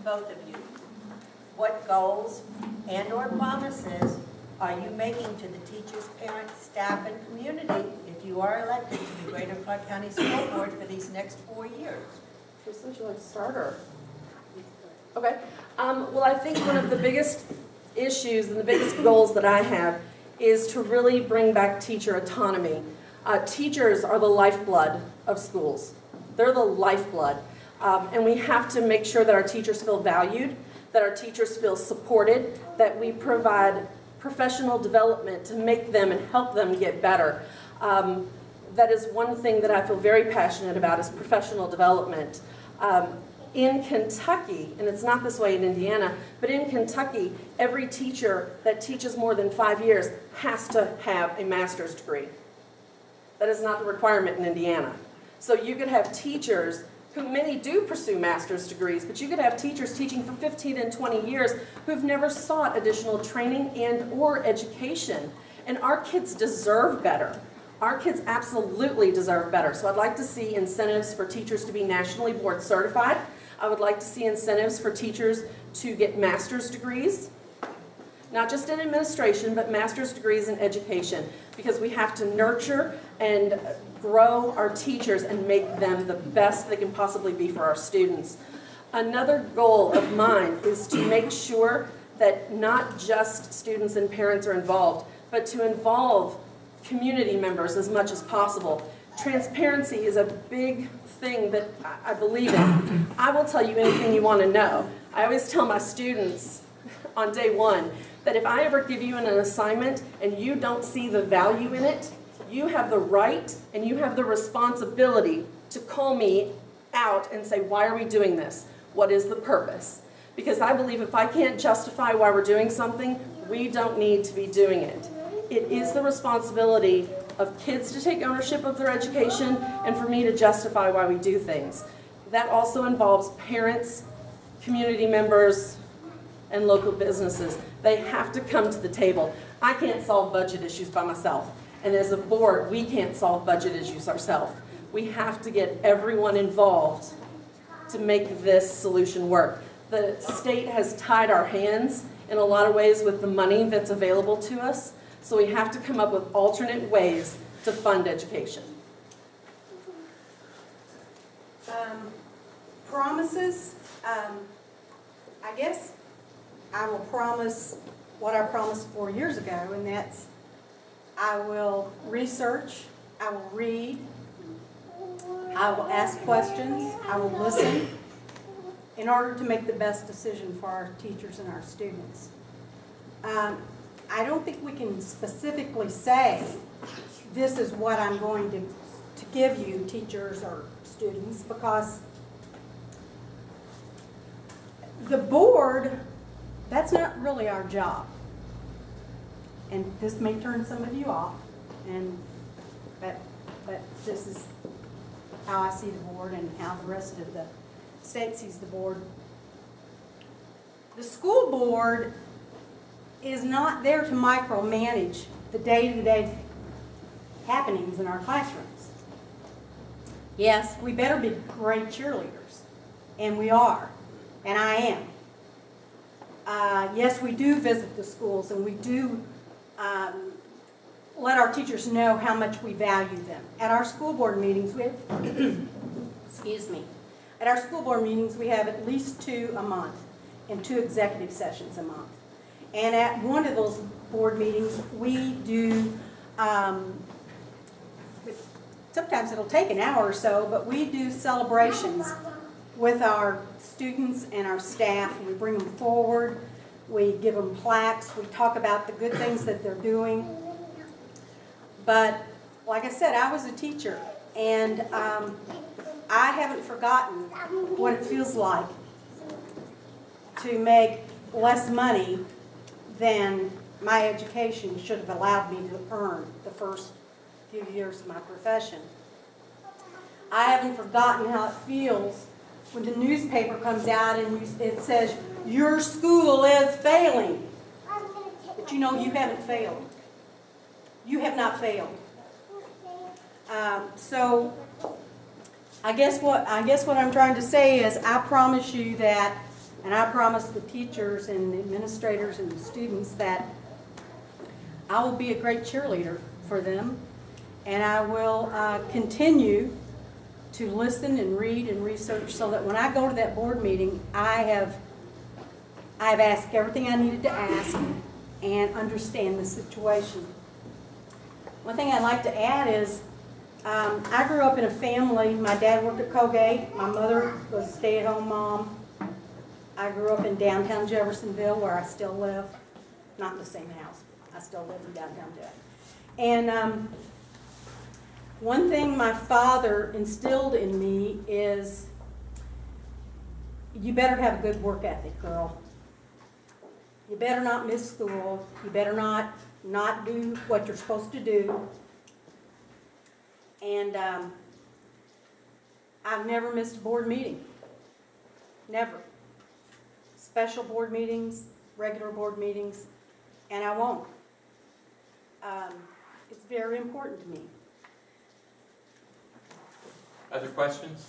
both of you. What goals and/or promises are you making to the teachers, parents, staff, and community if you are elected to the Greater Clark County School Board for these next 4 years? Teresa, would you like to start, or? Okay. Well, I think one of the biggest issues and the biggest goals that I have is to really bring back teacher autonomy. Teachers are the lifeblood of schools. They're the lifeblood. And we have to make sure that our teachers feel valued, that our teachers feel supported, that we provide professional development to make them and help them get better. That is one thing that I feel very passionate about, is professional development. In Kentucky, and it's not this way in Indiana, but in Kentucky, every teacher that teaches more than 5 years has to have a master's degree. That is not the requirement in Indiana. So you could have teachers who, many do pursue master's degrees, but you could have teachers teaching for 15 and 20 years who've never sought additional training and or education. And our kids deserve better. Our kids absolutely deserve better. So I'd like to see incentives for teachers to be nationally board certified. I would like to see incentives for teachers to get master's degrees, not just in administration, but master's degrees in education, because we have to nurture and grow our teachers and make them the best they can possibly be for our students. Another goal of mine is to make sure that not just students and parents are involved, but to involve community members as much as possible. Transparency is a big thing that I believe in. I will tell you anything you want to know. I always tell my students on day one that if I ever give you an assignment and you don't see the value in it, you have the right and you have the responsibility to call me out and say, why are we doing this? What is the purpose? Because I believe if I can't justify why we're doing something, we don't need to be doing it. It is the responsibility of kids to take ownership of their education and for me to justify why we do things. That also involves parents, community members, and local businesses. They have to come to the table. I can't solve budget issues by myself. And as a board, we can't solve budget issues ourselves. We have to get everyone involved to make this solution work. The state has tied our hands in a lot of ways with the money that's available to us. So we have to come up with alternate ways to fund education. Promises, I guess I will promise what I promised 4 years ago, and that's I will research, I will read, I will ask questions, I will listen in order to make the best decision for our teachers and our students. I don't think we can specifically say this is what I'm going to give you, teachers or students, because the board, that's not really our job. And this may turn some of you off, but this is how I see the board and how the rest of the state sees the board. The school board is not there to micromanage the day-to-day happenings in our classrooms. Yes, we better be great cheerleaders, and we are, and I am. Yes, we do visit the schools, and we do let our teachers know how much we value them. At our school board meetings, we have, excuse me, at our school board meetings, we have at least 2 a month and 2 executive sessions a month. And at one of those board meetings, we do, sometimes it'll take an hour or so, but we do celebrations with our students and our staff. We bring them forward, we give them plaques, we talk about the good things that they're doing. But like I said, I was a teacher, and I haven't forgotten what it feels like to make less money than my education should have allowed me to earn the first few years of my profession. I haven't forgotten how it feels when the newspaper comes out and it says, your school is failing. But you know, you haven't failed. You have not failed. So I guess what I'm trying to say is I promise you that And I promise the teachers and the administrators and the students that I will be a great cheerleader for them, and I will continue to listen and read and research so that when I go to that board meeting, I've asked everything I needed to ask and understand the situation. One thing I'd like to add is I grew up in a family. My dad worked at Colgate. My mother was a stay-at-home mom. I grew up in downtown Jeffersonville, where I still live. Not in the same house. I still live in downtown Jeff. And one thing my father instilled in me is, you better have a good work ethic, girl. You better not miss school. You better not do what you're supposed to do. And I've never missed a board meeting. Never. Special board meetings, regular board meetings, and I won't. It's very important to me. Other questions?